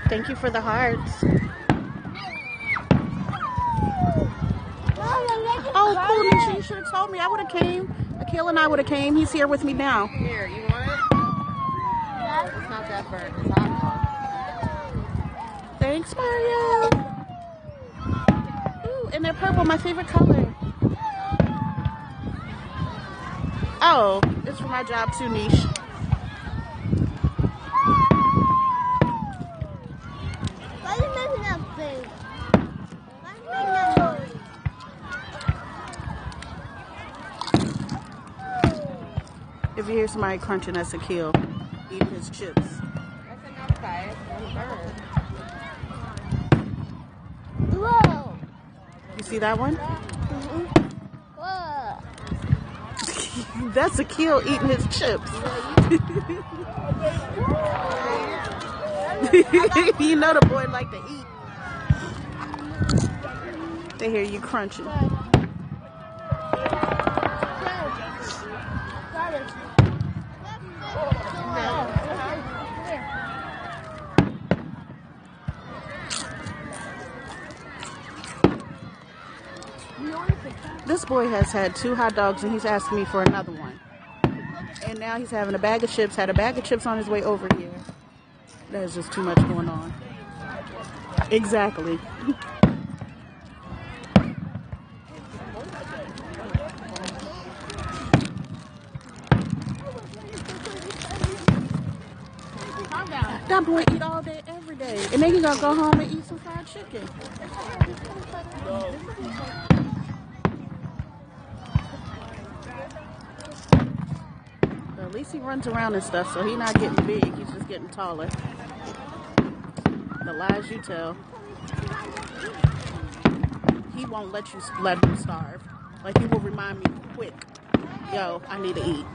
Thank you for the hearts. Oh, cool, Nisha. You should have told me. I would have came. Akeil and I would have came. He's here with me now. Here, you want it? It's not that burnt. It's hot. Thanks, Mario. Ooh, and they're purple, my favorite color. Oh, it's for my job too, Niche. If you hear somebody crunching, that's Akeil eating his chips. That's enough, guys. Whoa! You see that one? Mm-hmm. Whoa! That's Akeil eating his chips. You know the boy like to eat. They hear you crunching. This boy has had 2 hot dogs and he's asking me for another one. And now he's having a bag of chips, had a bag of chips on his way over here. There's just too much going on. Exactly. That boy eat all day, every day. And then he gonna go home and eat some fried chicken. At least he runs around and stuff, so he's not getting big. He's just getting taller. The lies you tell. He won't let you let him starve. Like, he will remind me quick. Yo, I need to eat.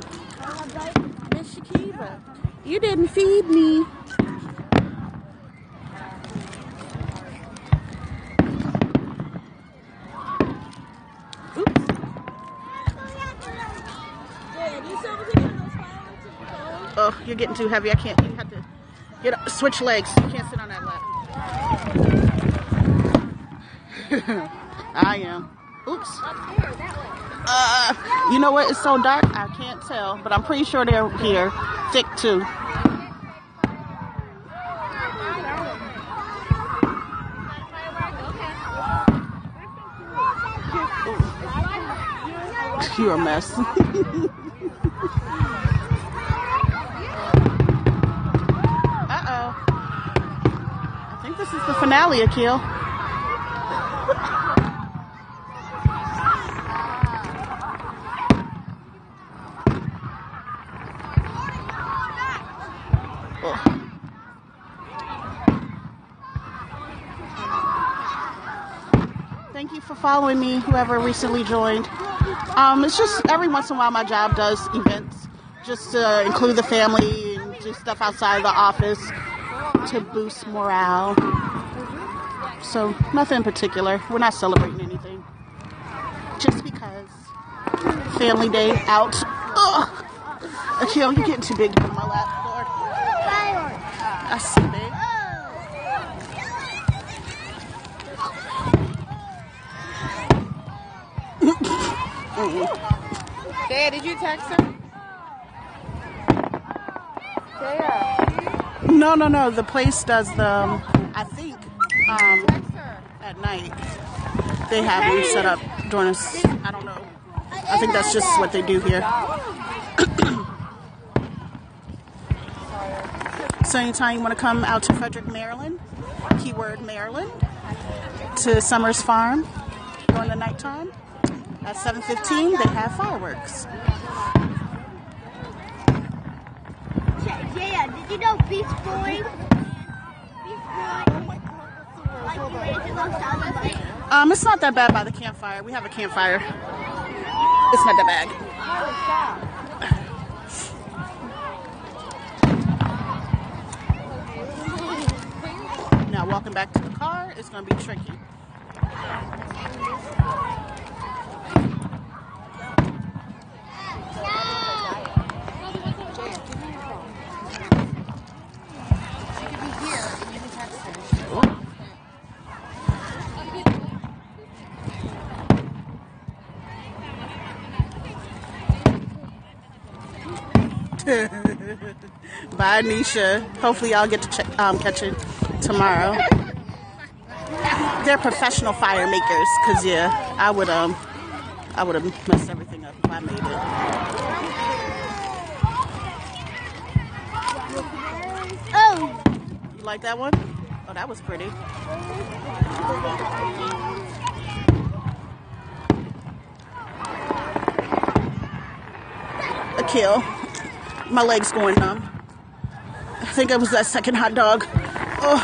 Miss Shakiva, you didn't feed me. Oh, you're getting too heavy. I can't. You have to get up, switch legs. You can't sit on that lap. I am. Oops. You know what? It's so dark. I can't tell, but I'm pretty sure they're here. Thick too. You're a mess. This is the finale, Akeil. Thank you for following me, whoever recently joined. It's just every once in a while my job does events, just to include the family and do stuff outside the office to boost morale. So nothing in particular. We're not celebrating anything. Just because. Family day out. Ugh. Akeil, you're getting too big to put in my lap, Lord. I see, babe. Dad, did you text her? Dad. No. The place does the, I think, at night. They have them set up during I don't know. I think that's just what they do here. So anytime you want to come out to Frederick, Maryland, keyword Maryland, to Summers Farm during the nighttime, at 7:15 they have fireworks. Yeah, did you know Beach Boys? It's not that bad by the campfire. We have a campfire. It's not that bad. walking back to the car is going to be tricky. Bye, Nisha. Hopefully y'all get to catch it tomorrow. They're professional fire makers, cause yeah, I would have messed everything up if I made it. Oh, You like that one? Oh, that was pretty. Akeil, my leg's going numb. I think it was that second hot dog. Oh,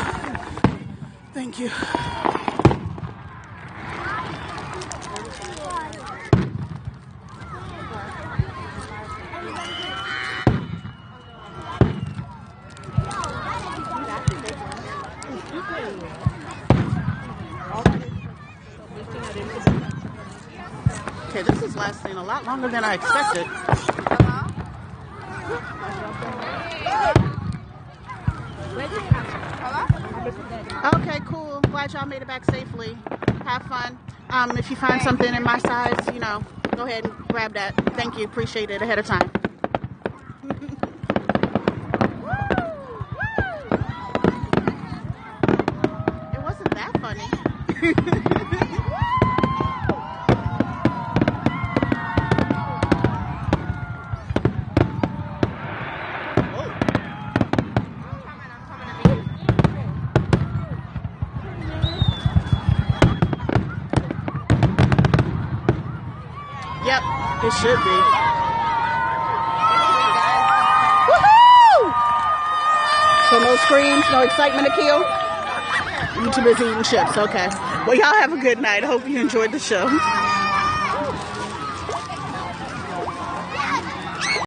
thank you. Okay, this is lasting a lot longer than I expected. Okay, cool. Glad y'all made it back safely. Have fun. If you find something in my size, you know, go ahead and grab that. Thank you. Appreciate it ahead of time. It wasn't that funny. Yep, it should be. Woohoo! So no screams, no excitement, Akeil? You too busy eating chips, okay. Well, y'all have a good night. I hope you enjoyed the show.